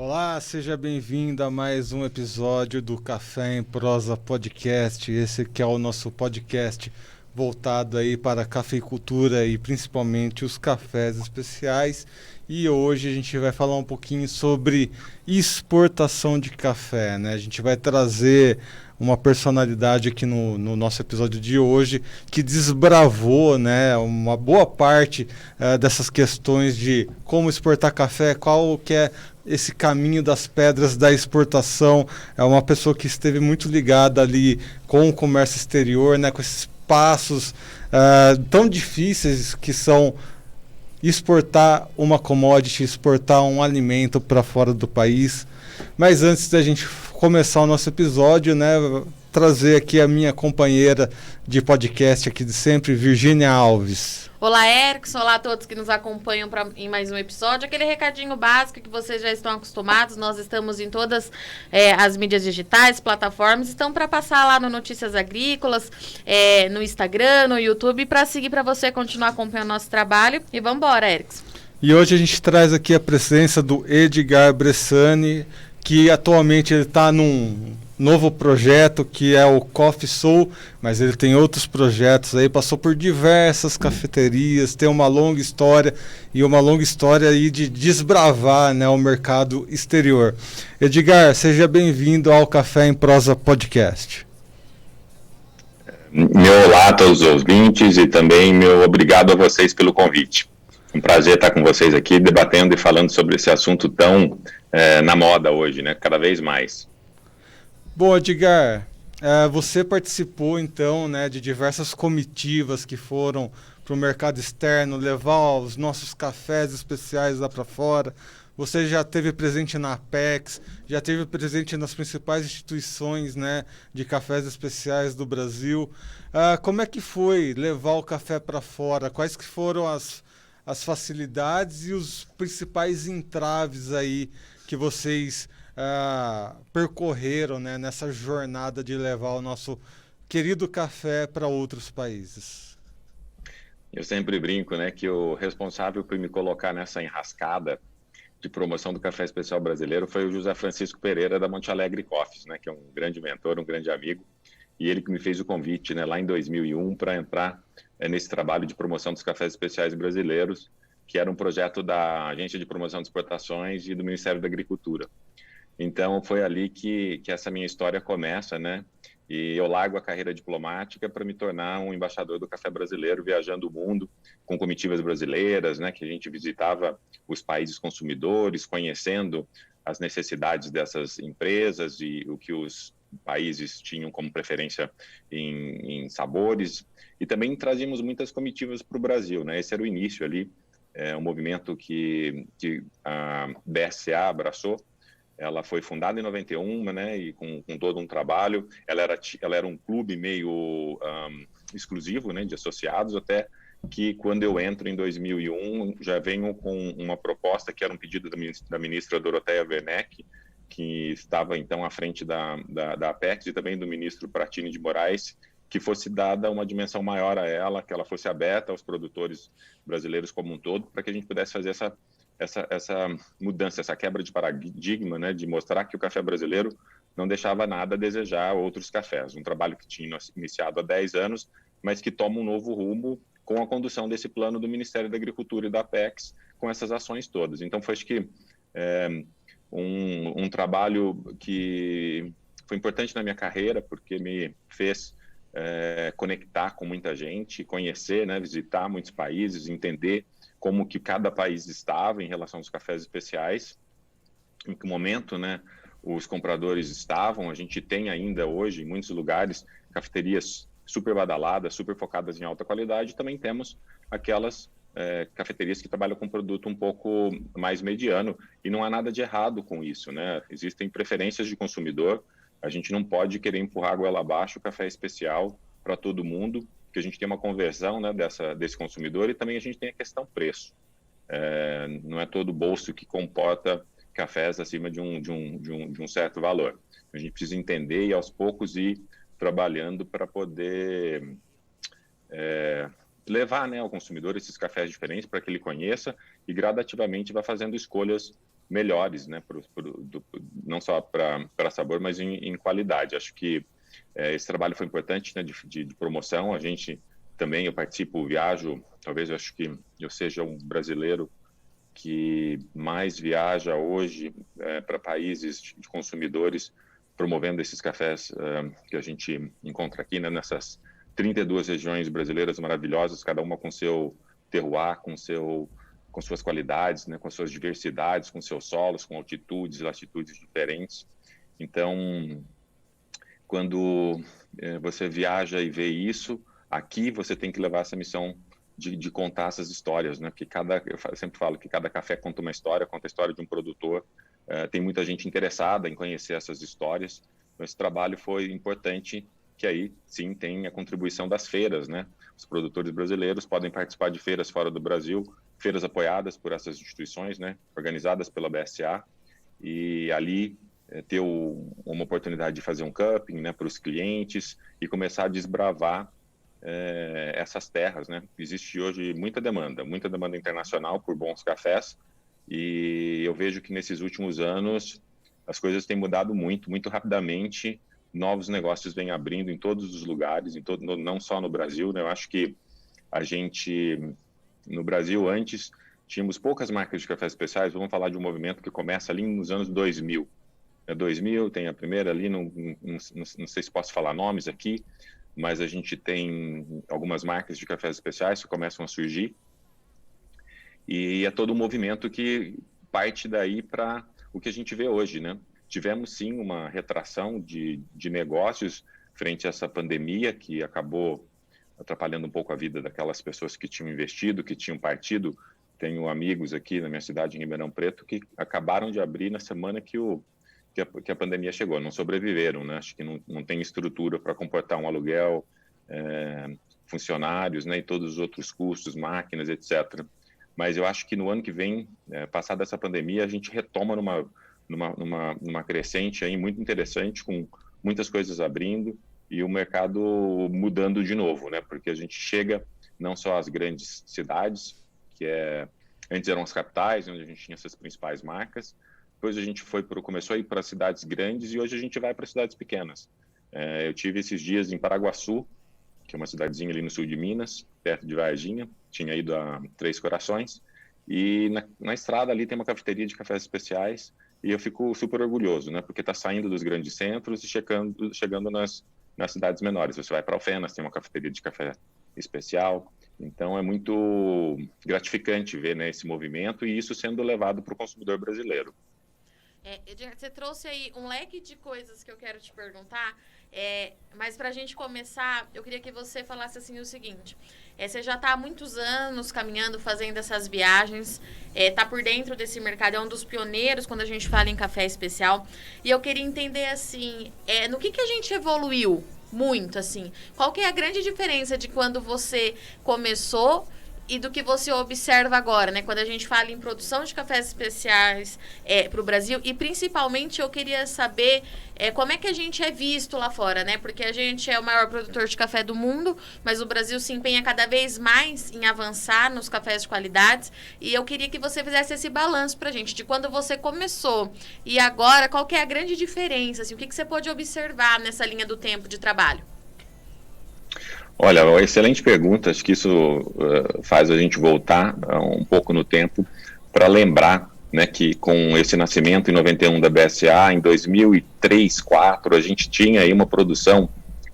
Olá, seja bem-vindo a mais um episódio do Café em Prosa Podcast. Esse que é o nosso podcast voltado aí para a cafeicultura e principalmente os cafés especiais. E hoje a gente vai falar um pouquinho sobre exportação de café, né? A gente vai trazer uma personalidade aqui no nosso episódio de hoje que desbravou, né, uma boa parte dessas questões de como exportar café, qual que é esse caminho das pedras da exportação. É uma pessoa que esteve muito ligada ali com o comércio exterior, né, com esses passos tão difíceis que são exportar uma commodity, exportar um alimento para fora do país. Mas antes da gente começar o nosso episódio, né, trazer aqui a minha companheira de podcast aqui de sempre, Virgínia Alves. Olá, Erickson. Olá a todos que nos acompanham em mais um episódio. Aquele recadinho básico que vocês já estão acostumados. Nós estamos em todas as mídias digitais, plataformas. Estão para passar lá no Notícias Agrícolas, no Instagram, no YouTube, para seguir, para você continuar acompanhando o nosso trabalho. E vamos embora, Erickson. E hoje a gente traz aqui a presença do Edgar Bressani, que atualmente ele está num novo projeto que é o Coffee Soul, mas ele tem outros projetos aí, passou por diversas cafeterias, tem uma longa história aí de desbravar, né, o mercado exterior. Edgar, seja bem-vindo ao Café em Prosa Podcast. Meu olá a todos os ouvintes e também meu obrigado a vocês pelo convite. Um prazer estar com vocês aqui debatendo e falando sobre esse assunto tão na moda hoje, né? Cada vez mais. Bom, Edgar, você participou então, né, de diversas comitivas que foram para o mercado externo, levar os nossos cafés especiais lá para fora. Você já esteve presente na Apex, já esteve presente nas principais instituições, né, de cafés especiais do Brasil. Como é que foi levar o café para fora? Quais que foram as facilidades e os principais entraves aí que vocês percorreram, né, nessa jornada de levar o nosso querido café para outros países? Eu sempre brinco, né, que o responsável por me colocar nessa enrascada de promoção do café especial brasileiro foi o José Francisco Pereira da Monte Alegre Coffees, né, que é um grande mentor, um grande amigo, e ele que me fez o convite, né, lá em 2001 para entrar nesse trabalho de promoção dos cafés especiais brasileiros, que era um projeto da Agência de Promoção de Exportações e do Ministério da Agricultura. Então, foi ali que essa minha história começa, né? E eu largo a carreira diplomática para me tornar um embaixador do café brasileiro, viajando o mundo com comitivas brasileiras, né? Que a gente visitava os países consumidores, conhecendo as necessidades dessas empresas e o que os países tinham como preferência em sabores. E também trazíamos muitas comitivas para o Brasil, né? Esse era o início ali, um movimento que a BSA abraçou. Ela foi fundada em 91, né, e com todo um trabalho. Ela era um clube meio exclusivo, né, de associados, até que quando eu entro em 2001, já venho com uma proposta que era um pedido da ministra Doroteia Werneck, que estava então à frente da Apex, e também do ministro Pratini de Moraes, que fosse dada uma dimensão maior a ela, que ela fosse aberta aos produtores brasileiros como um todo, para que a gente pudesse fazer essa mudança, essa quebra de paradigma, né, de mostrar que o café brasileiro não deixava nada a desejar a outros cafés. Um trabalho que tinha iniciado há 10 anos, mas que toma um novo rumo com a condução desse plano do Ministério da Agricultura e da Apex, com essas ações todas. Então, foi, acho que, um trabalho que foi importante na minha carreira, porque me fez conectar com muita gente, conhecer, né, visitar muitos países, entender como que cada país estava em relação aos cafés especiais, em que momento, né, os compradores estavam. A gente tem ainda hoje, em muitos lugares, cafeterias super badaladas, super focadas em alta qualidade. Também temos aquelas cafeterias que trabalham com produto um pouco mais mediano, e não há nada de errado com isso, né? Existem preferências de consumidor. A gente não pode querer empurrar a goela abaixo o café especial para todo mundo, que a gente tem uma conversão, né, desse consumidor, e também a gente tem a questão preço. Não é todo bolso que comporta cafés acima de um certo valor. A gente precisa entender e aos poucos ir trabalhando para poder levar, né, ao consumidor esses cafés diferentes, para que ele conheça e gradativamente vá fazendo escolhas melhores, né, não só para sabor, mas em qualidade. Acho que esse trabalho foi importante, né, de promoção. A gente também, eu participo, viajo, talvez eu acho que eu seja um brasileiro que mais viaja hoje para países de consumidores, promovendo esses cafés que a gente encontra aqui, né, nessas 32 regiões brasileiras maravilhosas, cada uma com seu terroir, com suas qualidades, né, com suas diversidades, com seus solos, com altitudes, latitudes diferentes. Então, quando você viaja e vê isso, aqui você tem que levar essa missão de contar essas histórias, né? Porque eu sempre falo que cada café conta uma história, conta a história de um produtor. Tem muita gente interessada em conhecer essas histórias. Então, esse trabalho foi importante, que aí sim tem a contribuição das feiras, né? Os produtores brasileiros podem participar de feiras fora do Brasil, feiras apoiadas por essas instituições, né? Organizadas pela BSA, e ali ter uma oportunidade de fazer um cupping, né? Para os clientes e começar a desbravar essas terras, né? Existe hoje muita demanda internacional por bons cafés, e eu vejo que nesses últimos anos as coisas têm mudado muito rapidamente. Novos negócios vêm abrindo em todos os lugares, não só no Brasil, né? Eu acho que a gente, no Brasil, antes, tínhamos poucas marcas de cafés especiais. Vamos falar de um movimento que começa ali nos anos 2000. 2000, tem a primeira ali, não sei se posso falar nomes aqui, mas a gente tem algumas marcas de cafés especiais que começam a surgir, e é todo um movimento que parte daí para o que a gente vê hoje, né? Tivemos sim uma retração de negócios frente a essa pandemia, que acabou atrapalhando um pouco a vida daquelas pessoas que tinham investido, que tinham partido. Tenho amigos aqui na minha cidade, em Ribeirão Preto, que acabaram de abrir na semana que a pandemia chegou, não sobreviveram, né? Acho que não tem estrutura para comportar um aluguel, funcionários, né, e todos os outros custos, máquinas, etc. Mas eu acho que no ano que vem, passada essa pandemia, a gente retoma numa crescente aí muito interessante, com muitas coisas abrindo e o mercado mudando de novo, né? Porque a gente chega não só às grandes cidades, que antes eram as capitais, onde a gente tinha essas principais marcas. Depois a gente começou a ir para cidades grandes, e hoje a gente vai para cidades pequenas. Eu tive esses dias em Paraguaçu, que é uma cidadezinha ali no sul de Minas, perto de Varginha. Tinha ido a Três Corações, e na estrada ali tem uma cafeteria de cafés especiais, e eu fico super orgulhoso, né? Porque está saindo dos grandes centros e chegando nas cidades menores. Você vai para Alfenas, tem uma cafeteria de café especial. Então é muito gratificante ver, né, esse movimento, e isso sendo levado para o consumidor brasileiro. Edgar, você trouxe aí um leque de coisas que eu quero te perguntar, mas para a gente começar, eu queria que você falasse assim o seguinte: você já está há muitos anos caminhando, fazendo essas viagens, está por dentro desse mercado, é um dos pioneiros quando a gente fala em café especial, e eu queria entender assim, no que a gente evoluiu muito, assim, qual que é a grande diferença de quando você começou e do que você observa agora, né? Quando a gente fala em produção de cafés especiais para o Brasil, e principalmente eu queria saber como é que a gente é visto lá fora, né? Porque a gente é o maior produtor de café do mundo, mas o Brasil se empenha cada vez mais em avançar nos cafés de qualidade, e eu queria que você fizesse esse balanço para a gente, de quando você começou e agora, qual que é a grande diferença, assim, o que você pode observar nessa linha do tempo de trabalho? Olha, excelente pergunta. Acho que isso faz a gente voltar um pouco no tempo para lembrar, né, que com esse nascimento em 91 da BSA, em 2003, 2004, a gente tinha aí uma produção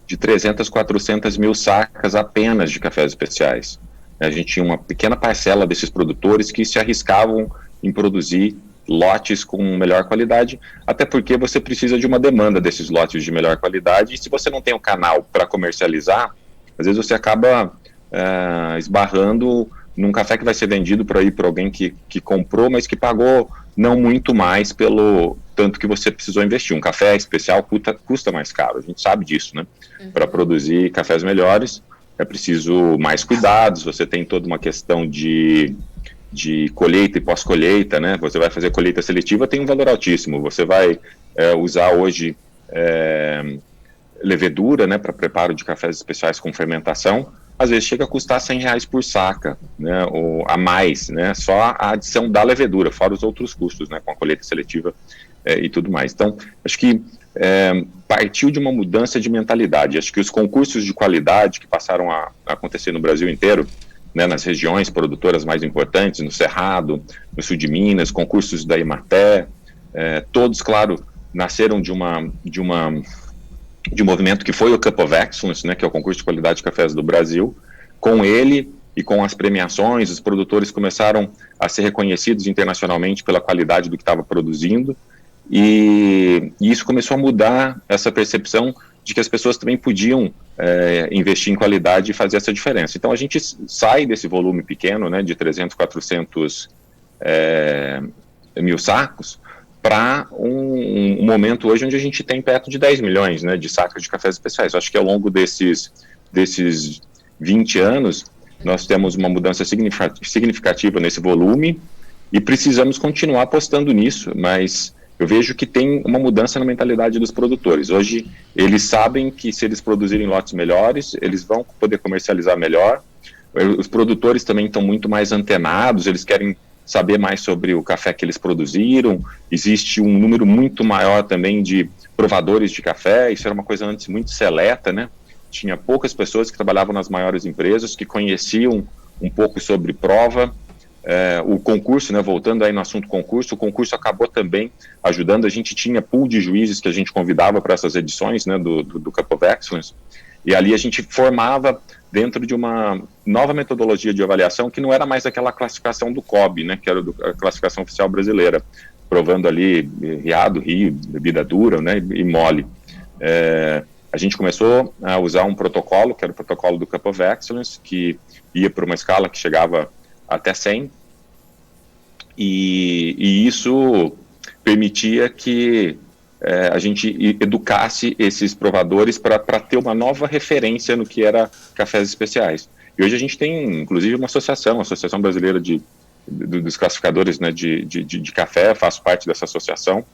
de 300, 400 mil sacas apenas de cafés especiais. A gente tinha uma pequena parcela desses produtores que se arriscavam em produzir lotes com melhor qualidade, até porque você precisa de uma demanda desses lotes de melhor qualidade, e se você não tem um canal para comercializar, às vezes você acaba esbarrando num café que vai ser vendido para ir para alguém que comprou, mas que pagou não muito mais pelo tanto que você precisou investir. Um café especial custa mais caro, a gente sabe disso, né? Para produzir cafés melhores é preciso mais cuidados, você tem toda uma questão de colheita e pós-colheita, né? Você vai fazer colheita seletiva, tem um valor altíssimo. Você vai usar hoje levedura, né, para preparo de cafés especiais com fermentação. às vezes chega a custar R$100 por saca, né, a mais, né, só a adição da levedura, fora os outros custos, né, com a colheita seletiva e tudo mais. Então, acho que partiu de uma mudança de mentalidade. Acho que os concursos de qualidade que passaram a acontecer no Brasil inteiro, né, nas regiões produtoras mais importantes, no Cerrado, no sul de Minas, concursos da Emater, todos, claro, nasceram de um movimento que foi o Cup of Excellence, né, que é o concurso de qualidade de cafés do Brasil. Com ele e com as premiações, os produtores começaram a ser reconhecidos internacionalmente pela qualidade do que estava produzindo, e isso começou a mudar essa percepção de que as pessoas também podiam investir em qualidade e fazer essa diferença. Então a gente sai desse volume pequeno, né, de 300, 400 mil sacos, para um momento hoje onde a gente tem perto de 10 milhões, né, de sacas de cafés especiais. Acho que ao longo desses 20 anos, nós temos uma mudança significativa nesse volume e precisamos continuar apostando nisso, mas eu vejo que tem uma mudança na mentalidade dos produtores. Hoje, eles sabem que se eles produzirem lotes melhores, eles vão poder comercializar melhor. Os produtores também estão muito mais antenados, eles querem saber mais sobre o café que eles produziram. Existe um número muito maior também de provadores de café, isso era uma coisa antes muito seleta, né? Tinha poucas pessoas que trabalhavam nas maiores empresas, que conheciam um pouco sobre prova. O concurso, né, voltando aí no assunto concurso, o concurso acabou também ajudando. A gente tinha pool de juízes que a gente convidava para essas edições, né, do Cup of Excellence, e ali a gente formava dentro de uma nova metodologia de avaliação que não era mais aquela classificação do COB, né, que era a classificação oficial brasileira, provando ali riado, rio, bebida dura, né, e mole. A gente começou a usar um protocolo, que era o protocolo do Cup of Excellence, que ia para uma escala que chegava até 100, e isso permitia que a gente educasse esses provadores para ter uma nova referência no que era cafés especiais. E hoje a gente tem, inclusive, uma associação, a Associação Brasileira dos Classificadores, né, de Café, faço parte dessa associação.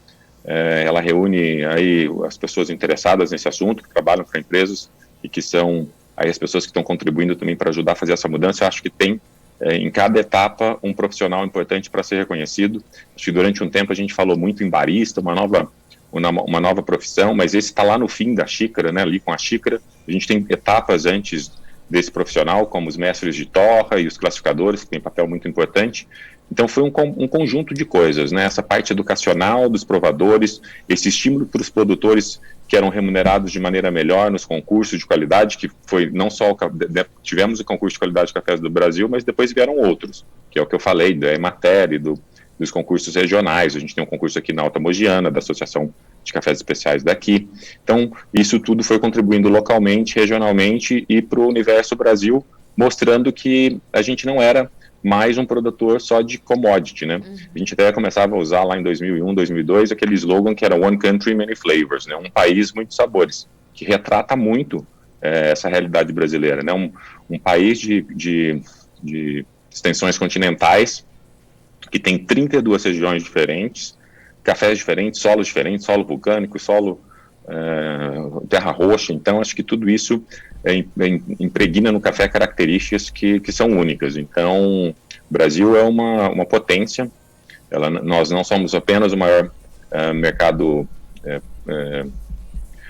Ela reúne aí as pessoas interessadas nesse assunto, que trabalham para empresas e que são aí as pessoas que estão contribuindo também para ajudar a fazer essa mudança. Eu acho que tem em cada etapa um profissional importante para ser reconhecido. Acho que durante um tempo a gente falou muito em barista, uma nova profissão, mas esse está lá no fim da xícara, né, ali com a xícara. A gente tem etapas antes desse profissional, como os mestres de torra e os classificadores, que têm papel muito importante. Então foi um conjunto de coisas, né? Essa parte educacional dos provadores, esse estímulo para os produtores que eram remunerados de maneira melhor nos concursos de qualidade, que foi não só tivemos o concurso de qualidade de cafés do Brasil, mas depois vieram outros, que é o que eu falei, da Emater e dos concursos regionais. A gente tem um concurso aqui na Alta Mogiana, da Associação de Cafés Especiais daqui. Então, isso tudo foi contribuindo localmente, regionalmente e para o universo Brasil, mostrando que a gente não era mais um produtor só de commodity, né? A gente até começava a usar lá em 2001, 2002, aquele slogan que era One Country, Many Flavors, né? Um país, muitos sabores, que retrata muito essa realidade brasileira, né? Um país de extensões continentais, que tem 32 regiões diferentes, cafés diferentes, solo vulcânico, solo terra roxa. Então acho que tudo isso impregna no café características que são únicas. Então o Brasil é uma potência. Nós não somos apenas o maior mercado,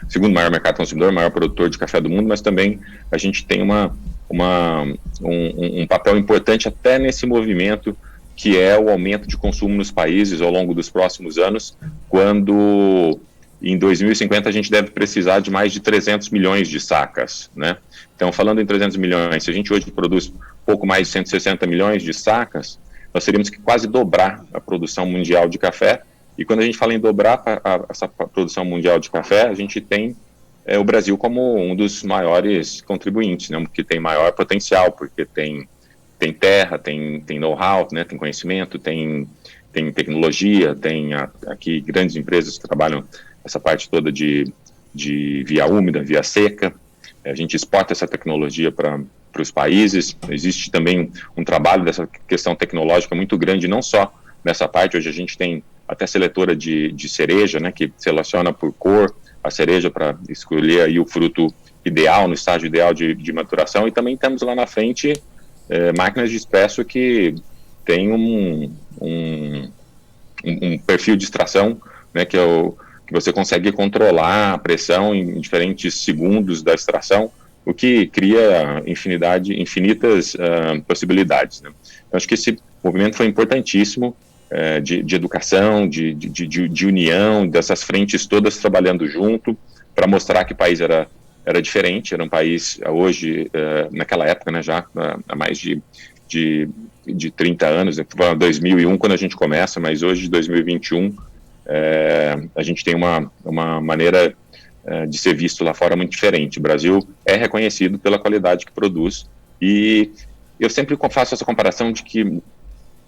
segundo maior mercado consumidor, maior produtor de café do mundo, mas também a gente tem um papel importante até nesse movimento, que é o aumento de consumo nos países ao longo dos próximos anos, quando em 2050 a gente deve precisar de mais de 300 milhões de sacas, né? Então, falando em 300 milhões, se a gente hoje produz pouco mais de 160 milhões de sacas, nós teríamos que quase dobrar a produção mundial de café. E quando a gente fala em dobrar essa produção mundial de café, a gente tem o Brasil como um dos maiores contribuintes, né? Que tem maior potencial, porque tem terra, tem know-how, né? Tem conhecimento, tem tecnologia, tem aqui grandes empresas que trabalham essa parte toda de via úmida, via seca. A gente exporta essa tecnologia para os países. Existe também um trabalho dessa questão tecnológica muito grande, não só nessa parte. Hoje a gente tem até seletora de cereja, né, que seleciona por cor a cereja para escolher aí o fruto ideal, no estágio ideal de maturação, e também temos lá na frente máquinas de expresso que tem um perfil de extração, né, que você consegue controlar a pressão em diferentes segundos da extração, o que cria infinitas possibilidades, né? Então, acho que esse movimento foi importantíssimo, de educação, de união, dessas frentes todas trabalhando junto, para mostrar que o país era diferente, era um país hoje, naquela época, né, já há mais de 30 anos, 2001 quando a gente começa, mas hoje, 2021, a gente tem uma maneira de ser visto lá fora muito diferente. O Brasil é reconhecido pela qualidade que produz, e eu sempre faço essa comparação de que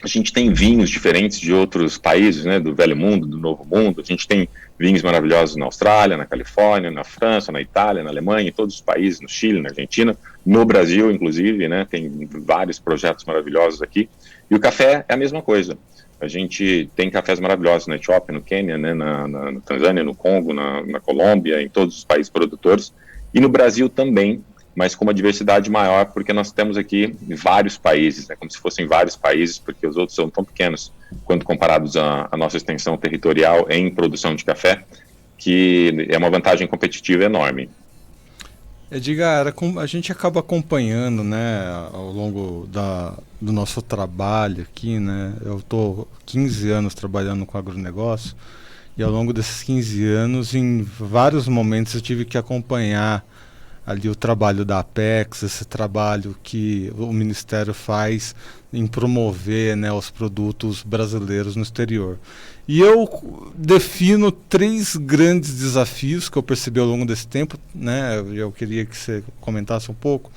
a gente tem vinhos diferentes de outros países, né, do velho mundo, do novo mundo. A gente tem vinhos maravilhosos na Austrália, na Califórnia, na França, na Itália, na Alemanha, em todos os países, no Chile, na Argentina, no Brasil, inclusive, né, tem vários projetos maravilhosos aqui. E o café é a mesma coisa. A gente tem cafés maravilhosos na Etiópia, no Quênia, né, na Tanzânia, no Congo, na Colômbia, em todos os países produtores. E no Brasil também, mas com uma diversidade maior, porque nós temos aqui vários países, né, como se fossem vários países, porque os outros são tão pequenos quando comparados à nossa extensão territorial em produção de café, que é uma vantagem competitiva enorme. Edgar, a gente acaba acompanhando, né, ao longo do nosso trabalho aqui, né, eu estou 15 anos trabalhando com agronegócio, e ao longo desses 15 anos, em vários momentos eu tive que acompanhar ali o trabalho da Apex, esse trabalho que o Ministério faz em promover, né, os produtos brasileiros no exterior. E eu defino 3 grandes desafios que eu percebi ao longo desse tempo, né, eu queria que você comentasse um pouco.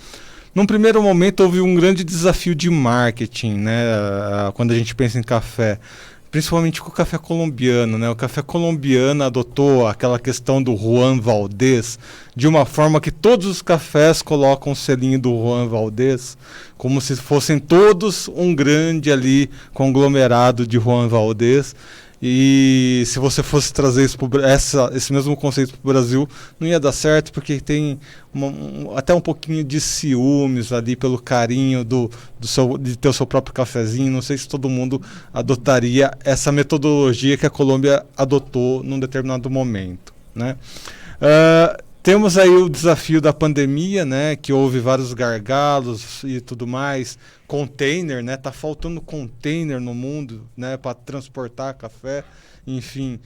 Num primeiro momento houve um grande desafio de marketing, né, quando a gente pensa em café, principalmente com o café colombiano, né? O café colombiano adotou aquela questão do Juan Valdez de uma forma que todos os cafés colocam o selinho do Juan Valdez, como se fossem todos um grande ali conglomerado de Juan Valdez. E se você fosse trazer isso esse mesmo conceito para o Brasil, não ia dar certo, porque tem até um pouquinho de ciúmes ali pelo carinho de ter o seu próprio cafezinho. Não sei se todo mundo adotaria essa metodologia que a Colômbia adotou num determinado momento, né? Temos aí o desafio da pandemia, né, que houve vários gargalos e tudo mais. Container, né, tá faltando container no mundo, né, para transportar café. Enfim,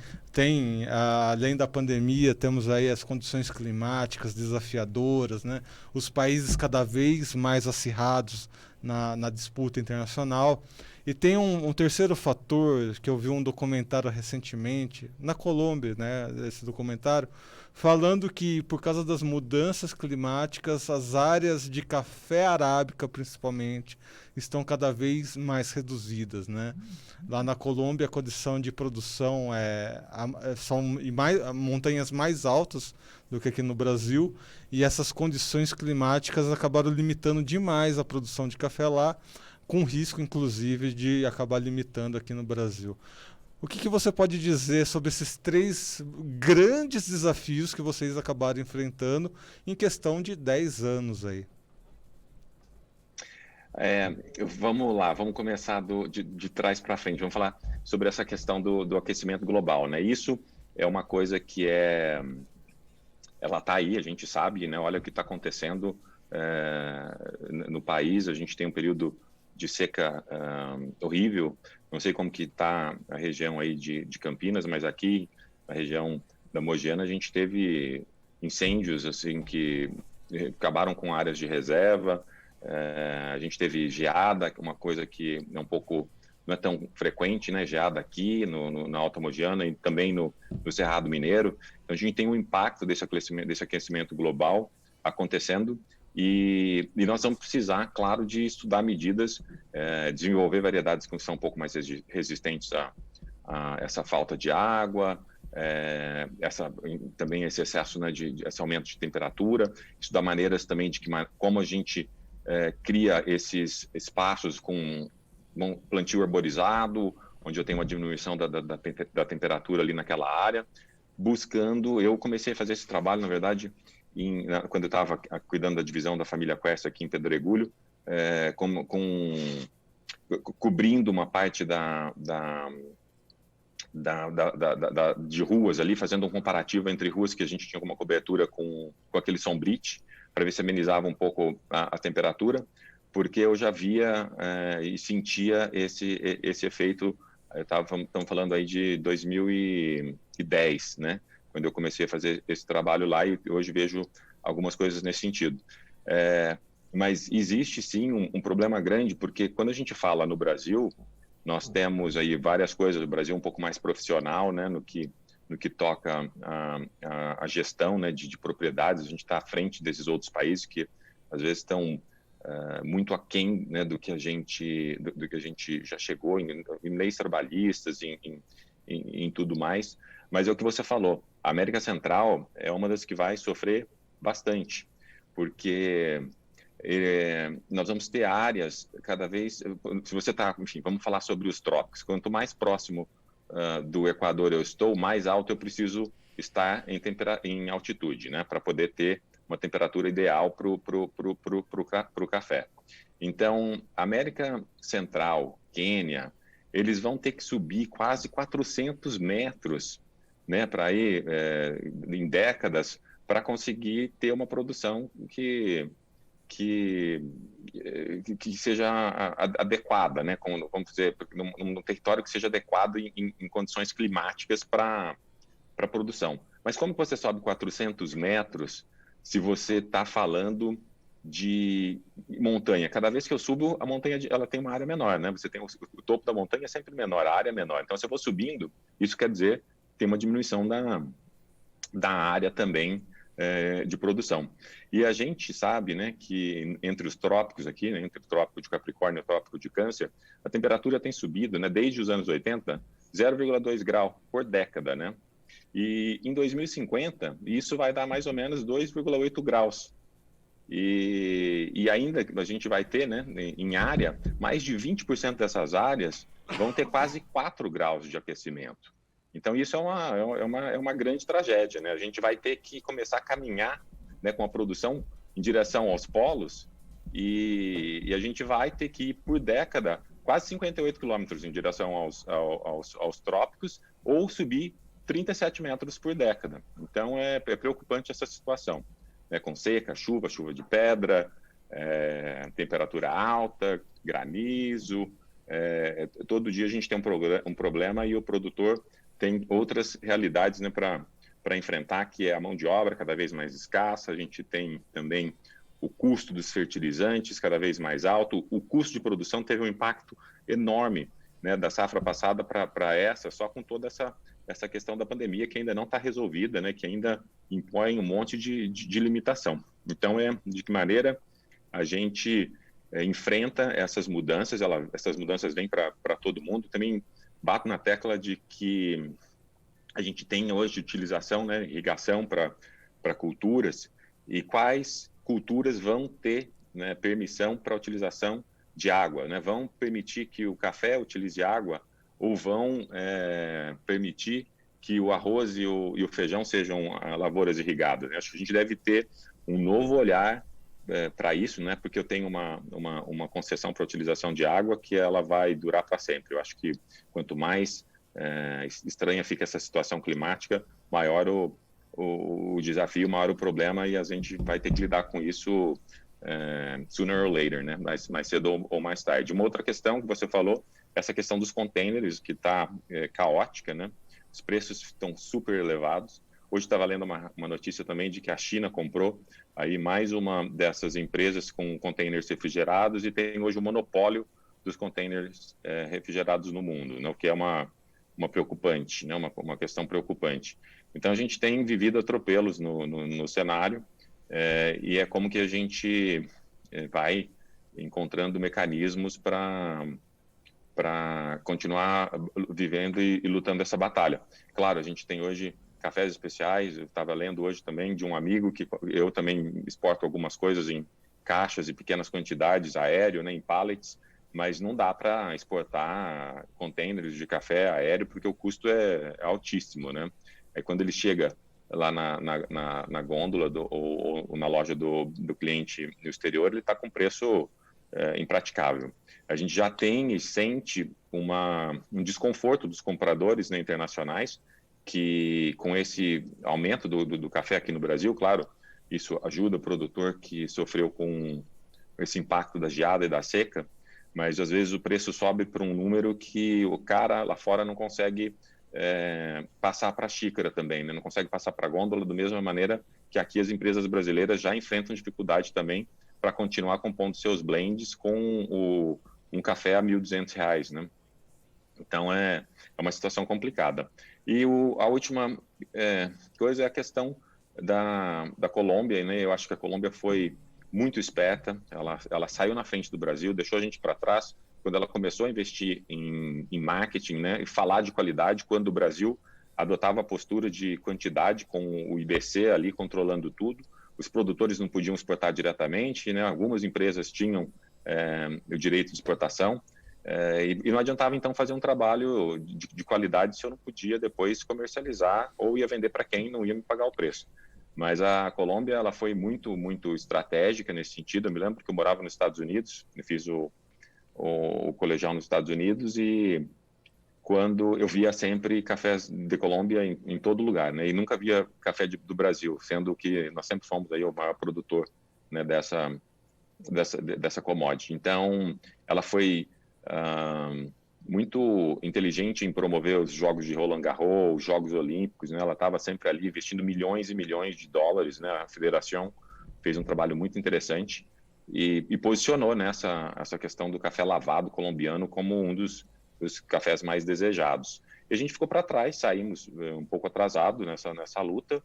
além da pandemia, temos aí as condições climáticas desafiadoras, né, os países cada vez mais acirrados na disputa internacional. E tem um terceiro fator, que eu vi um documentário recentemente, na Colômbia, né, esse documentário, falando que por causa das mudanças climáticas, as áreas de café arábica, principalmente, estão cada vez mais reduzidas, né? Lá na Colômbia, a condição de produção são montanhas mais altas do que aqui no Brasil, e essas condições climáticas acabaram limitando demais a produção de café lá, com risco, inclusive, de acabar limitando aqui no Brasil. O que você pode dizer sobre esses 3 grandes desafios que vocês acabaram enfrentando em questão de 10 anos aí? Vamos lá, vamos começar de trás para frente. Vamos falar sobre essa questão do aquecimento global, né? Isso é uma coisa que ela está aí, a gente sabe, né? Olha o que está acontecendo no país. A gente tem um período de seca horrível. Não sei como que está a região aí de Campinas, mas aqui na região da Mogiana a gente teve incêndios assim que acabaram com áreas de reserva. A gente teve geada, uma coisa que não é tão frequente, né? Geada aqui na Alta Mogiana e também no Cerrado Mineiro. Então a gente tem um impacto desse aquecimento global acontecendo. E nós vamos precisar, claro, de estudar medidas, desenvolver variedades que são um pouco mais resistentes a essa falta de água, também esse excesso, né, esse aumento de temperatura, estudar maneiras também de como a gente cria esses espaços com plantio arborizado, onde eu tenho uma diminuição da temperatura ali naquela área, eu comecei a fazer esse trabalho, na verdade, quando eu estava cuidando da divisão da família Quest aqui em Pedregulho, cobrindo uma parte de ruas ali, fazendo um comparativo entre ruas que a gente tinha uma cobertura com aquele sombrite, para ver se amenizava um pouco a temperatura, porque eu já via e sentia esse efeito. Estamos falando aí de 2010, né? Quando eu comecei a fazer esse trabalho lá, e hoje vejo algumas coisas nesse sentido. Mas existe sim um problema grande, porque quando a gente fala no Brasil, nós temos aí várias coisas. O Brasil é um pouco mais profissional, né, no que toca a gestão, né, de propriedades. A gente está à frente desses outros países que às vezes estão muito aquém, né, do que a gente já chegou em leis trabalhistas, em tudo mais. Mas é o que você falou, a América Central é uma das que vai sofrer bastante, porque nós vamos ter áreas cada vez, se você está, enfim, vamos falar sobre os trópicos, quanto mais próximo do Equador eu estou, mais alto eu preciso estar em altitude, né, para poder ter uma temperatura ideal para o café. Então, América Central, Quênia, eles vão ter que subir quase 400 metros, né, para ir em décadas, para conseguir ter uma produção que seja adequada, né, vamos dizer, num território que seja adequado em condições climáticas para a produção. Mas como você sobe 400 metros, se você está falando de montanha? Cada vez que eu subo, a montanha ela tem uma área menor, né? Você tem o topo da montanha é sempre menor, a área é menor. Então, se eu vou subindo, isso quer dizer tem uma diminuição da área também de produção. E a gente sabe, né, que entre os trópicos aqui, né, entre o trópico de Capricórnio e o trópico de Câncer, a temperatura tem subido, né, desde os anos 80, 0,2 grau por década, né? E em 2050, isso vai dar mais ou menos 2,8 graus. E ainda a gente vai ter, né, em área, mais de 20% dessas áreas vão ter quase 4 graus de aquecimento. Então, isso é uma grande tragédia, né? A gente vai ter que começar a caminhar, né, com a produção em direção aos polos, e a gente vai ter que ir por década quase 58 quilômetros em direção aos trópicos, ou subir 37 metros por década. Então, é preocupante essa situação, né? Com seca, chuva de pedra, temperatura alta, granizo. Todo dia a gente tem um problema e o produtor tem outras realidades, né, para enfrentar, que é a mão de obra cada vez mais escassa. A gente tem também o custo dos fertilizantes cada vez mais alto. O custo de produção teve um impacto enorme, né, da safra passada para essa, só com toda essa questão da pandemia que ainda não está resolvida, né, que ainda impõe um monte de limitação. Então, de que maneira a gente enfrenta essas mudanças? Essas mudanças vêm para todo mundo. Também bato na tecla de que a gente tem hoje utilização, né, irrigação para culturas, e quais culturas vão ter, né, permissão para utilização de água, né? Vão permitir que o café utilize água, ou vão permitir que o arroz e o feijão sejam lavouras irrigadas? Acho que a gente deve ter um novo olhar para isso, né? Porque eu tenho uma concessão para utilização de água que ela vai durar para sempre. Eu acho que quanto mais estranha fica essa situação climática, maior o desafio, maior o problema, e a gente vai ter que lidar com isso sooner or later, né? Mais cedo ou mais tarde. Uma outra questão que você falou, essa questão dos containers, que está caótica, né? Os preços estão super elevados. Hoje estava lendo uma notícia também de que a China comprou aí mais uma dessas empresas com containers refrigerados, e tem hoje o monopólio dos containers refrigerados no mundo, né? O que é uma preocupante, né? Uma questão preocupante. Então, a gente tem vivido atropelos no cenário, e é como que a gente vai encontrando mecanismos para continuar vivendo e lutando essa batalha. Claro, a gente tem hoje cafés especiais. Eu estava lendo hoje também de um amigo que eu também exporto algumas coisas em caixas e pequenas quantidades aéreo, né, em pallets, mas não dá para exportar containers de café aéreo porque o custo é altíssimo, né? Aí quando ele chega lá na gôndola ou na loja do cliente no exterior, ele está com preço impraticável. A gente já tem e sente um desconforto dos compradores, né, internacionais, que com esse aumento do café aqui no Brasil, claro, isso ajuda o produtor que sofreu com esse impacto da geada e da seca, mas às vezes o preço sobe para um número que o cara lá fora não consegue passar para a xícara também, né? Não consegue passar para a gôndola da mesma maneira que aqui as empresas brasileiras já enfrentam dificuldade também para continuar compondo seus blends com um café a R$1.200, né? Então é uma situação complicada. E a última coisa é a questão da Colômbia, né? Eu acho que a Colômbia foi muito esperta, ela saiu na frente do Brasil, deixou a gente para trás quando ela começou a investir em marketing, né, e falar de qualidade, quando o Brasil adotava a postura de quantidade com o IBC ali controlando tudo. Os produtores não podiam exportar diretamente, né? Algumas empresas tinham o direito de exportação, e não adiantava então fazer um trabalho de qualidade se eu não podia depois comercializar ou ia vender para quem não ia me pagar o preço. Mas a Colômbia, ela foi muito, muito estratégica nesse sentido. Eu me lembro que eu morava nos Estados Unidos, eu fiz o colegial nos Estados Unidos, e quando eu via sempre cafés de Colômbia em todo lugar, né? E nunca via café do Brasil, sendo que nós sempre fomos aí o maior produtor, né, dessa commodity. Então, ela foi muito inteligente em promover os jogos de Roland Garros, os Jogos Olímpicos, né? Ela estava sempre ali investindo milhões e milhões de dólares, né? A federação fez um trabalho muito interessante e posicionou nessa essa questão do café lavado colombiano como um dos cafés mais desejados. E a gente ficou para trás, saímos um pouco atrasado nessa luta,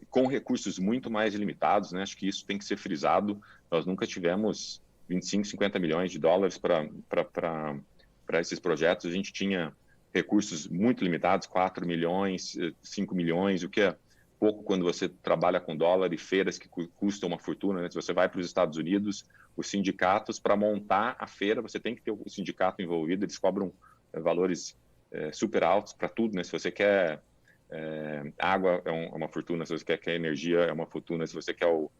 com recursos muito mais limitados, né? Acho que isso tem que ser frisado. Nós nunca tivemos 25, 50 milhões de dólares para esses projetos. A gente tinha recursos muito limitados, 4 milhões, 5 milhões, o que é pouco quando você trabalha com dólar e feiras que custam uma fortuna, né? Se você vai para os Estados Unidos, os sindicatos, para montar a feira, você tem que ter o sindicato envolvido, eles cobram valores super altos para tudo, né? Se você quer água, é uma fortuna. Se você quer energia, é uma fortuna. Se você quer o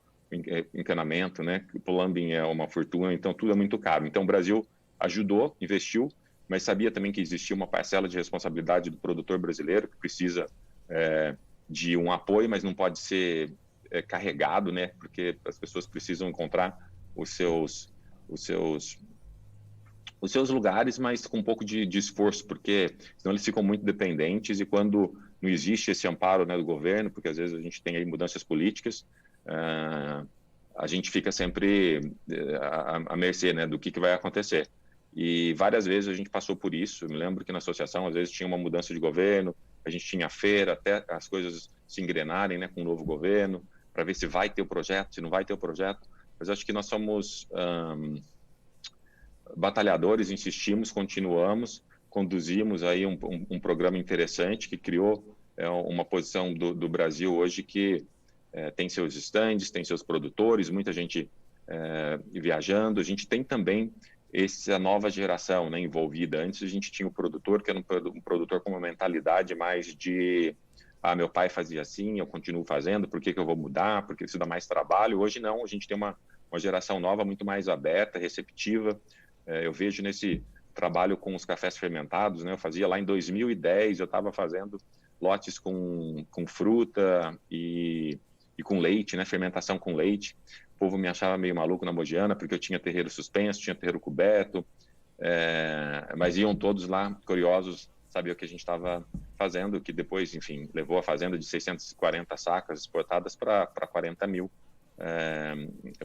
encanamento, né? O plumbing é uma fortuna. Então, tudo é muito caro. Então, o Brasil ajudou, investiu, mas sabia também que existia uma parcela de responsabilidade do produtor brasileiro que precisa de um apoio, mas não pode ser carregado, né? Porque as pessoas precisam encontrar os seus lugares, mas com um pouco de esforço, porque senão eles ficam muito dependentes, e quando não existe esse amparo, né, do governo, porque às vezes a gente tem aí mudanças políticas, a gente fica sempre à mercê, né, do que vai acontecer. E várias vezes a gente passou por isso. Eu me lembro que na associação às vezes tinha uma mudança de governo, a gente tinha feira até as coisas se engrenarem, né, com o novo governo, para ver se vai ter o projeto, se não vai ter o projeto. Mas acho que nós somos batalhadores, insistimos, continuamos, conduzimos aí um programa interessante que criou uma posição do Brasil hoje que tem seus estandes, tem seus produtores, muita gente viajando. A gente tem também essa nova geração, né, envolvida. Antes a gente tinha o produtor, que era um produtor com uma mentalidade mais de meu pai fazia assim, eu continuo fazendo, por que eu vou mudar? Porque isso dá mais trabalho. Hoje não, a gente tem uma geração nova muito mais aberta, receptiva. Eu vejo nesse trabalho com os cafés fermentados, né? Eu fazia lá em 2010, eu estava fazendo lotes com fruta e com leite, né? Fermentação com leite. O povo me achava meio maluco na Mogiana, porque eu tinha terreiro suspenso, tinha terreiro coberto, mas iam todos lá curiosos saber o que a gente estava fazendo, que depois, enfim, levou a fazenda de 640 sacas exportadas para 40 mil.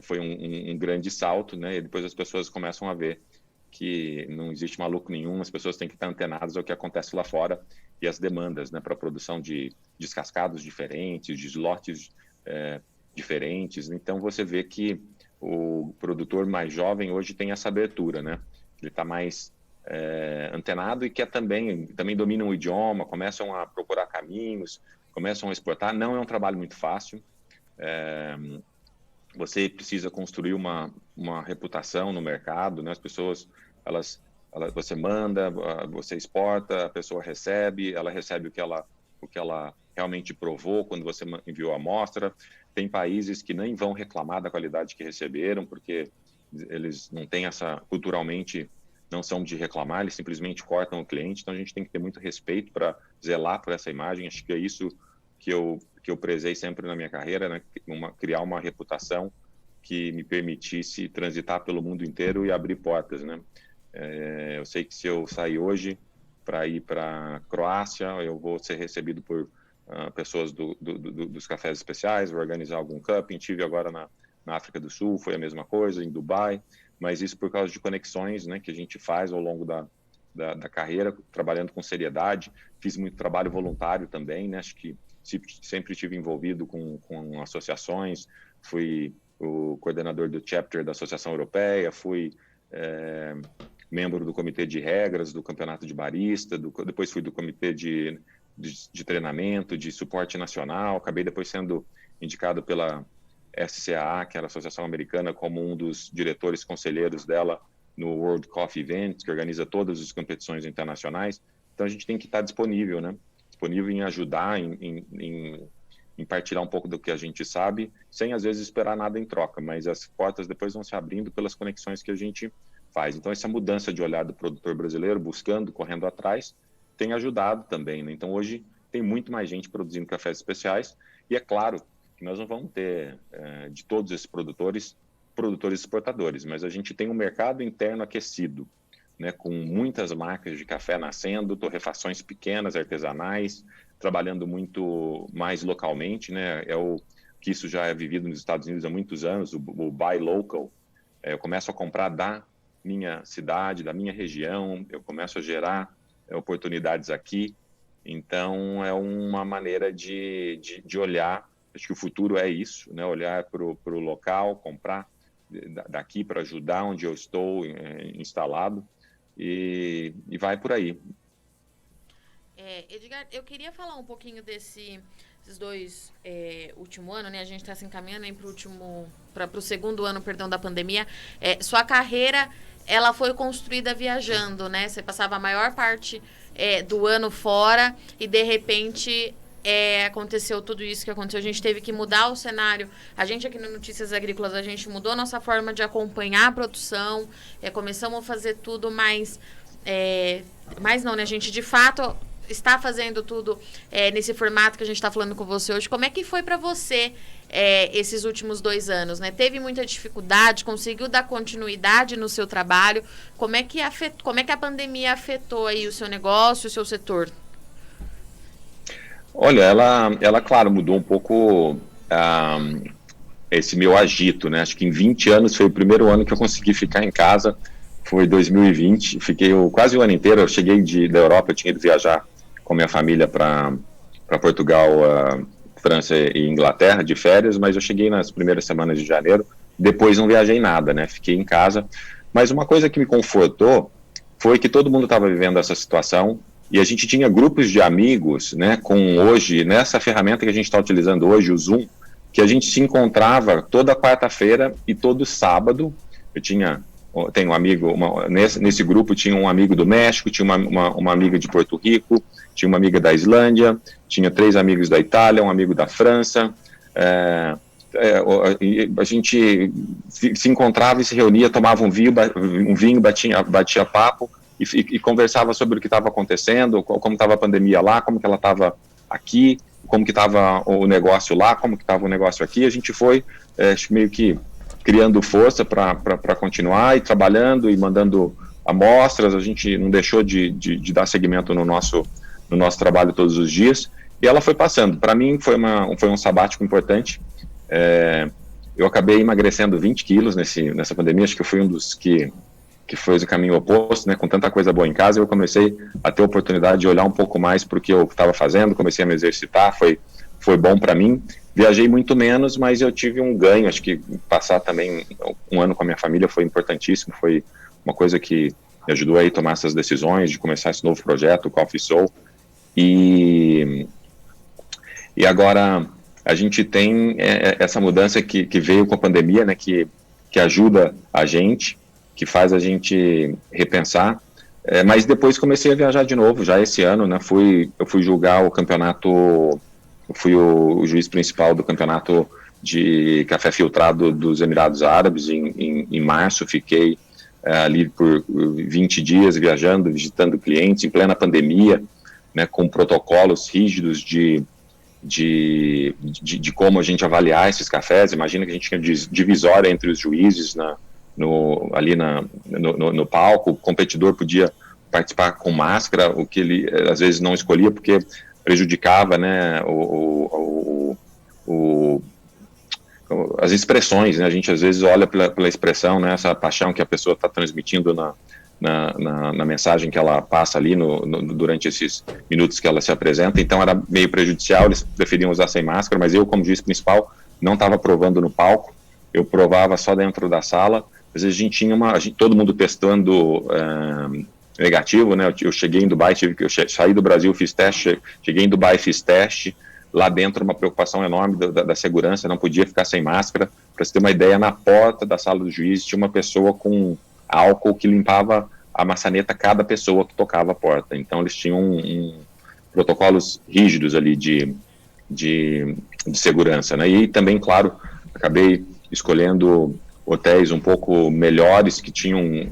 Foi um grande salto, né? E depois as pessoas começam a ver que não existe maluco nenhum, as pessoas têm que estar antenadas ao que acontece lá fora e as demandas, né, para a produção de descascados diferentes, de lotes diferentes. Então você vê que o produtor mais jovem hoje tem essa abertura, né? Ele está mais antenado e quer também dominam o idioma, começam a procurar caminhos, começam a exportar. Não é um trabalho muito fácil. Você precisa construir uma reputação no mercado, né? As pessoas, você manda, você exporta, a pessoa recebe, ela recebe o que ela realmente provou quando você enviou a amostra. Tem países que nem vão reclamar da qualidade que receberam, porque eles não têm culturalmente, não são de reclamar, eles simplesmente cortam o cliente. Então a gente tem que ter muito respeito para zelar por essa imagem. Acho que é isso que eu prezei sempre na minha carreira, né? Criar uma reputação que me permitisse transitar pelo mundo inteiro e abrir portas, né? Eu sei que se eu sair hoje para ir para a Croácia, eu vou ser recebido por pessoas dos cafés especiais, vou organizar algum cupping. Tive agora na África do Sul, foi a mesma coisa, em Dubai, mas isso por causa de conexões, né, que a gente faz ao longo da carreira, trabalhando com seriedade. Fiz muito trabalho voluntário também, né? Acho que sempre estive envolvido com associações, fui o coordenador do chapter da Associação Europeia, fui membro do comitê de regras do campeonato de barista, depois fui do comitê de treinamento, de suporte nacional, acabei depois sendo indicado pela SCAA, que era a Associação Americana, como um dos diretores conselheiros dela no World Coffee Event, que organiza todas as competições internacionais. Então a gente tem que estar disponível, né? Disponível em ajudar, em partilhar um pouco do que a gente sabe, sem às vezes esperar nada em troca, mas as portas depois vão se abrindo pelas conexões que a gente faz. Então essa mudança de olhar do produtor brasileiro, buscando, correndo atrás, tem ajudado também, né? Então hoje tem muito mais gente produzindo cafés especiais, e é claro que nós não vamos ter de todos esses produtores exportadores, mas a gente tem um mercado interno aquecido, né, com muitas marcas de café nascendo, torrefações pequenas, artesanais, trabalhando muito mais localmente, né? Que isso já é vivido nos Estados Unidos há muitos anos, o buy local. Eu começo a comprar da minha cidade, da minha região, eu começo a gerar oportunidades aqui. Então é uma maneira de olhar. Acho que o futuro é isso, né? Olhar para o local, comprar daqui para ajudar onde eu estou instalado, e vai por aí. Edgar, eu queria falar um pouquinho desses dois últimos anos, né? A gente está se encaminhando para o segundo ano, perdão, da pandemia. Sua carreira, ela foi construída viajando, né? Você passava a maior parte do ano fora e, de repente, aconteceu tudo isso que aconteceu. A gente teve que mudar o cenário. A gente aqui no Notícias Agrícolas, a gente mudou a nossa forma de acompanhar a produção. Começamos a fazer tudo mais não, né? A gente, de fato, está fazendo tudo nesse formato que a gente está falando com você hoje. Como é que foi para você esses últimos 2 anos, né? Teve muita dificuldade? Conseguiu dar continuidade no seu trabalho? Como é que a pandemia afetou aí o seu negócio, o seu setor? Olha, ela claro, mudou um pouco esse meu agito, né? Acho que em 20 anos foi o primeiro ano que eu consegui ficar em casa, foi 2020, fiquei quase o ano inteiro. Eu cheguei da Europa, eu tinha ido viajar com minha família para Portugal, França e Inglaterra de férias, mas eu cheguei nas primeiras semanas de janeiro, depois não viajei nada, né? Fiquei em casa. Mas uma coisa que me confortou foi que todo mundo estava vivendo essa situação, e a gente tinha grupos de amigos, né, com hoje, nessa ferramenta que a gente está utilizando hoje, o Zoom, que a gente se encontrava toda quarta-feira e todo sábado. Tenho um amigo, nesse grupo tinha um amigo do México, tinha uma amiga de Porto Rico, tinha uma amiga da Islândia, tinha 3 amigos da Itália, um amigo da França. A gente se encontrava e se reunia, tomava um vinho, batia papo, e conversava sobre o que estava acontecendo, como estava a pandemia lá, como que ela estava aqui, como que estava o negócio lá, como que estava o negócio aqui. A gente foi meio que criando força para continuar e trabalhando e mandando amostras. A gente não deixou de dar seguimento no nosso trabalho todos os dias, e ela foi passando. Para mim foi um sabático importante. Eu acabei emagrecendo 20 quilos nessa pandemia. Acho que eu fui um dos que fez o caminho oposto, né? Com tanta coisa boa em casa, eu comecei a ter a oportunidade de olhar um pouco mais para o que eu estava fazendo, comecei a me exercitar, foi bom para mim. Viajei muito menos, mas eu tive um ganho. Acho que passar também um ano com a minha família foi importantíssimo, foi uma coisa que me ajudou a tomar essas decisões, de começar esse novo projeto, o Coffee Soul. E agora a gente tem essa mudança que veio com a pandemia, né? Que ajuda a gente, que faz a gente repensar, mas depois comecei a viajar de novo, já esse ano, né? Eu fui julgar o campeonato fui o juiz principal do campeonato de café filtrado dos Emirados Árabes em março. Fiquei ali por 20 dias viajando, visitando clientes em plena pandemia, né, com protocolos rígidos de como a gente avaliar esses cafés. Imagina que a gente tinha divisória entre os juízes ali no palco. O competidor podia participar com máscara, o que ele às vezes não escolhia porque prejudicava, né, as expressões, né? A gente às vezes olha pela expressão, né, essa paixão que a pessoa está transmitindo na mensagem que ela passa ali durante esses minutos que ela se apresenta. Então era meio prejudicial, eles preferiam usar sem máscara, mas eu, como juiz principal, não estava provando no palco, eu provava só dentro da sala. Às vezes a gente tinha todo mundo testando negativo, né? Eu cheguei em Dubai, saí do Brasil, fiz teste, cheguei em Dubai, fiz teste. Lá dentro, uma preocupação enorme da segurança, não podia ficar sem máscara. Para você ter uma ideia, na porta da sala do juiz tinha uma pessoa com álcool que limpava a maçaneta cada pessoa que tocava a porta. Então eles tinham protocolos rígidos ali de segurança, né? E também, claro, acabei escolhendo hotéis um pouco melhores, que tinham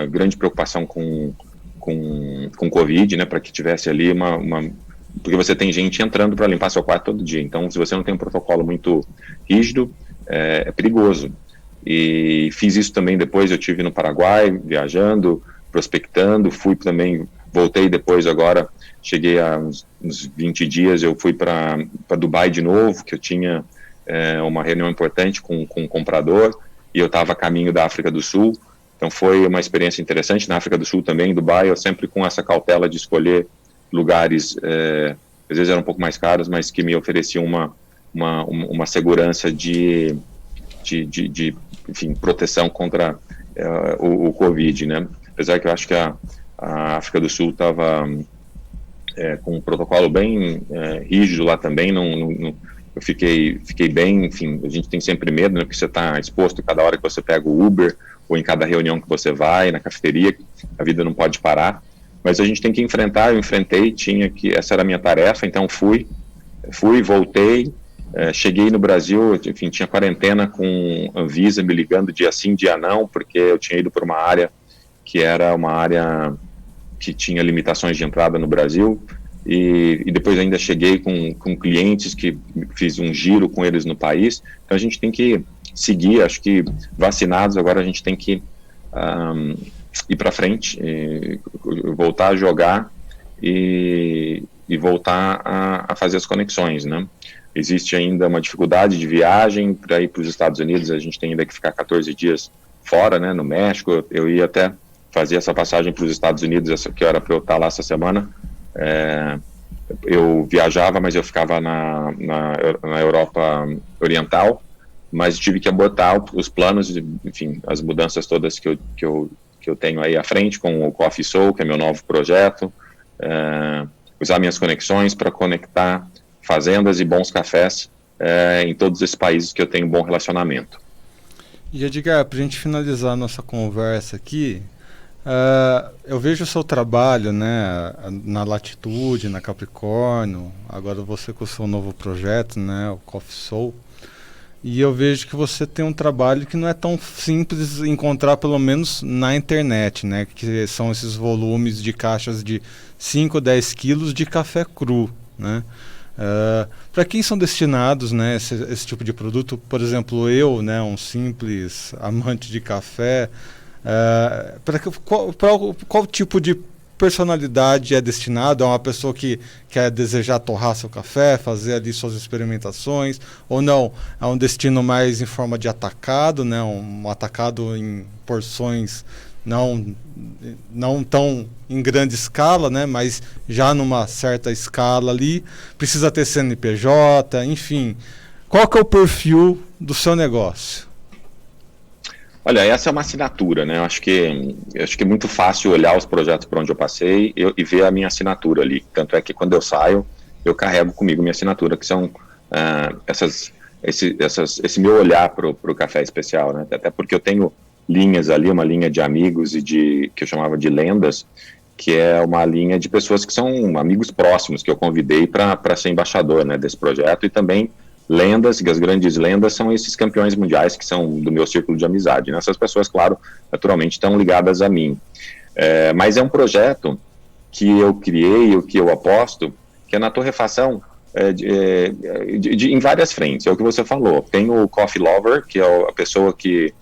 grande preocupação com Covid, né? Para que tivesse ali porque você tem gente entrando para limpar seu quarto todo dia. Então, se você não tem um protocolo muito rígido, é perigoso. E fiz isso também depois. Eu estive no Paraguai, viajando, prospectando. Voltei depois agora. Cheguei a uns 20 dias, eu fui para Dubai de novo, que eu tinha uma reunião importante com um comprador, e eu estava a caminho da África do Sul. Então, foi uma experiência interessante. Na África do Sul também, em Dubai, eu sempre com essa cautela de escolher lugares, às vezes eram um pouco mais caros, mas que me ofereciam uma segurança de enfim, proteção contra o Covid, né? Apesar que eu acho que a África do Sul estava com um protocolo bem rígido lá também. Eu fiquei bem. Enfim, a gente tem sempre medo, né? Porque você está exposto cada hora que você pega o Uber, ou em cada reunião que você vai, na cafeteria, a vida não pode parar. Mas a gente tem que enfrentar. Eu enfrentei, essa era a minha tarefa, então fui, voltei, cheguei no Brasil, enfim, tinha quarentena com Anvisa me ligando dia sim, dia não, porque eu tinha ido para uma área que era uma área que tinha limitações de entrada no Brasil, e depois ainda cheguei com clientes que fiz um giro com eles no país. Então a gente tem que seguir. Acho que vacinados agora a gente tem que ir para frente, voltar a jogar e voltar a fazer as conexões, né? Existe ainda uma dificuldade de viagem para ir para os Estados Unidos. A gente tem ainda que ficar 14 dias fora, né? No México, eu ia até fazer essa passagem para os Estados Unidos, que era para eu estar lá essa semana. Eu viajava, mas eu ficava na Europa Oriental, mas tive que abortar os planos, enfim, as mudanças todas que eu tenho aí à frente com o Coffee Soul, que é meu novo projeto, usar minhas conexões para conectar fazendas e bons cafés em todos esses países que eu tenho um bom relacionamento. E Edgar, para a gente finalizar a nossa conversa aqui, eu vejo o seu trabalho, né, na Latitude, na Capricórnio, agora você com o seu novo projeto, né, o Coffee Soul. E eu vejo que você tem um trabalho que não é tão simples encontrar, pelo menos na internet, né? Que são esses volumes de caixas de 5 ou 10 quilos de café cru, né? Para quem são destinados, né, esse tipo de produto? Por exemplo, eu, né, um simples amante de café, qual tipo de personalidade é destinado? É uma pessoa que quer desejar torrar seu café, fazer ali suas experimentações, ou não? É um destino mais em forma de atacado, né? Um atacado em porções não tão em grande escala, né? Mas já numa certa escala ali, precisa ter CNPJ, enfim. Qual que é o perfil do seu negócio? Olha, essa é uma assinatura, né? Eu acho que é muito fácil olhar os projetos por onde eu passei e ver a minha assinatura ali. Tanto é que quando eu saio, eu carrego comigo minha assinatura, que são esse meu olhar para o café especial, né? Até porque eu tenho linhas ali, uma linha de amigos que eu chamava de lendas, que é uma linha de pessoas que são amigos próximos, que eu convidei para ser embaixador, né, desse projeto, e também lendas, que as grandes lendas são esses campeões mundiais que são do meu círculo de amizade. Né? Essas pessoas, claro, naturalmente estão ligadas a mim. Mas é um projeto que eu criei, o que eu aposto, que é na torrefação em várias frentes. É o que você falou. Tem o Coffee Lover, que é a pessoa que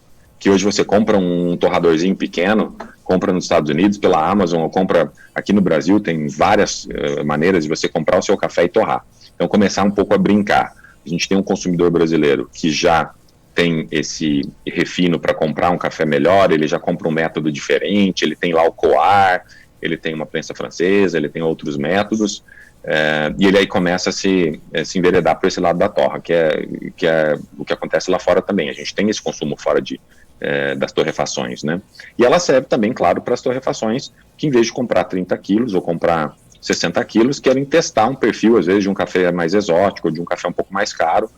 hoje você compra um torradorzinho pequeno, compra nos Estados Unidos pela Amazon, ou compra aqui no Brasil, tem várias maneiras de você comprar o seu café e torrar. Então, começar um pouco a brincar. A gente tem um consumidor brasileiro que já tem esse refino para comprar um café melhor, ele já compra um método diferente, ele tem lá o coar, ele tem uma prensa francesa, ele tem outros métodos, e ele aí começa a se enveredar por esse lado da torra, que é o que acontece lá fora também. A gente tem esse consumo fora das torrefações, né? E ela serve também, claro, para as torrefações que, em vez de comprar 30 quilos ou comprar 60 quilos, querem testar um perfil, às vezes, de um café mais exótico, de um café um pouco mais caro,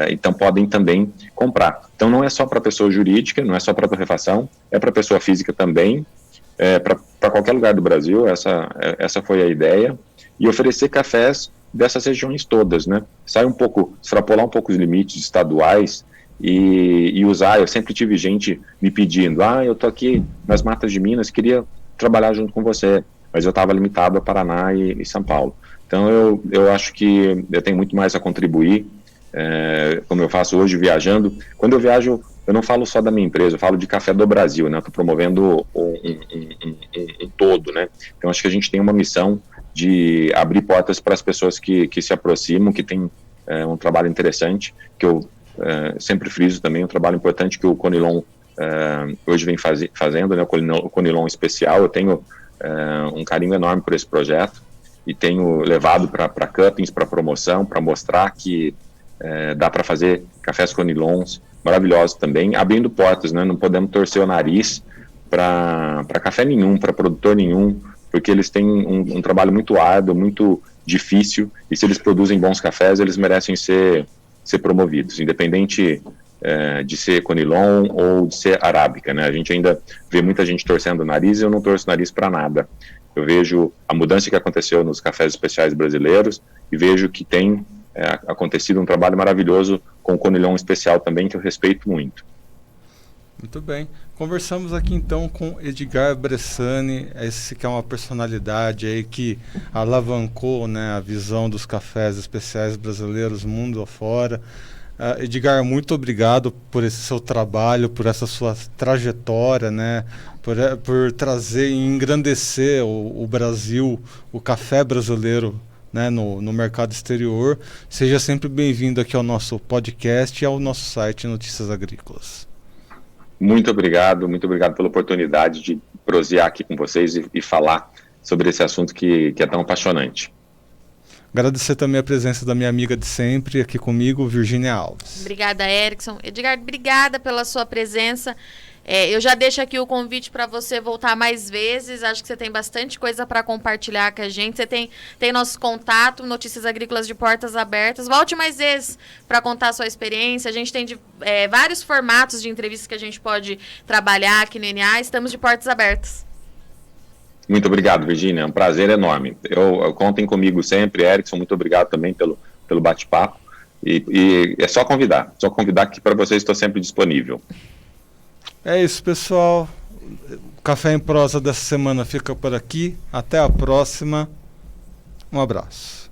então podem também comprar. Então não é só para pessoa jurídica, não é só para torrefação, é para pessoa física também, para qualquer lugar do Brasil. Essa foi a ideia, e oferecer cafés dessas regiões todas, né? Extrapolar um pouco os limites estaduais e usar. Eu sempre tive gente me pedindo, eu tô aqui nas matas de Minas, queria trabalhar junto com você, mas eu estava limitado a Paraná e São Paulo. Então eu acho que eu tenho muito mais a contribuir, como eu faço hoje viajando. Quando eu viajo, eu não falo só da minha empresa, eu falo de Café do Brasil, né? Estou promovendo um todo, né? Então acho que a gente tem uma missão de abrir portas para as pessoas que se aproximam, que tem um trabalho interessante, que eu sempre friso também, um trabalho importante que o Conilon hoje vem fazendo, né? O Conilon especial. Eu tenho um carinho enorme por esse projeto e tenho levado para cuppings, para promoção, para mostrar que dá para fazer cafés Conilons maravilhosos também, abrindo portas, né? Não podemos torcer o nariz para café nenhum, para produtor nenhum, porque eles têm um trabalho muito árduo, muito difícil, e se eles produzem bons cafés, eles merecem ser promovidos, independente de ser Conilon ou de ser arábica, né? A gente ainda vê muita gente torcendo o nariz, e eu não torço o nariz para nada. Eu vejo a mudança que aconteceu nos cafés especiais brasileiros e vejo que tem acontecido um trabalho maravilhoso com o Conilon especial também, que eu respeito muito. Muito bem. Conversamos aqui então com Edgar Bressani, esse que é uma personalidade aí que alavancou, né, a visão dos cafés especiais brasileiros mundo afora. Edgar, muito obrigado por esse seu trabalho, por essa sua trajetória, né, por trazer e engrandecer o Brasil, o café brasileiro, né, no mercado exterior. Seja sempre bem-vindo aqui ao nosso podcast e ao nosso site Notícias Agrícolas. Muito obrigado pela oportunidade de prosear aqui com vocês e falar sobre esse assunto que é tão apaixonante. Agradecer também a presença da minha amiga de sempre aqui comigo, Virgínia Alves. Obrigada, Erickson. Edgar, obrigada pela sua presença. Eu já deixo aqui o convite para você voltar mais vezes. Acho que você tem bastante coisa para compartilhar com a gente. Você tem nosso contato, Notícias Agrícolas de Portas Abertas. Volte mais vezes para contar a sua experiência. A gente tem vários formatos de entrevistas que a gente pode trabalhar aqui no NA. Estamos de portas abertas. Muito obrigado, Virgínia. É um prazer enorme. Contem comigo sempre. Erickson, muito obrigado também pelo bate-papo. E é só convidar que para vocês estou sempre disponível. É isso, pessoal. O Café em Prosa dessa semana fica por aqui. Até a próxima. Um abraço.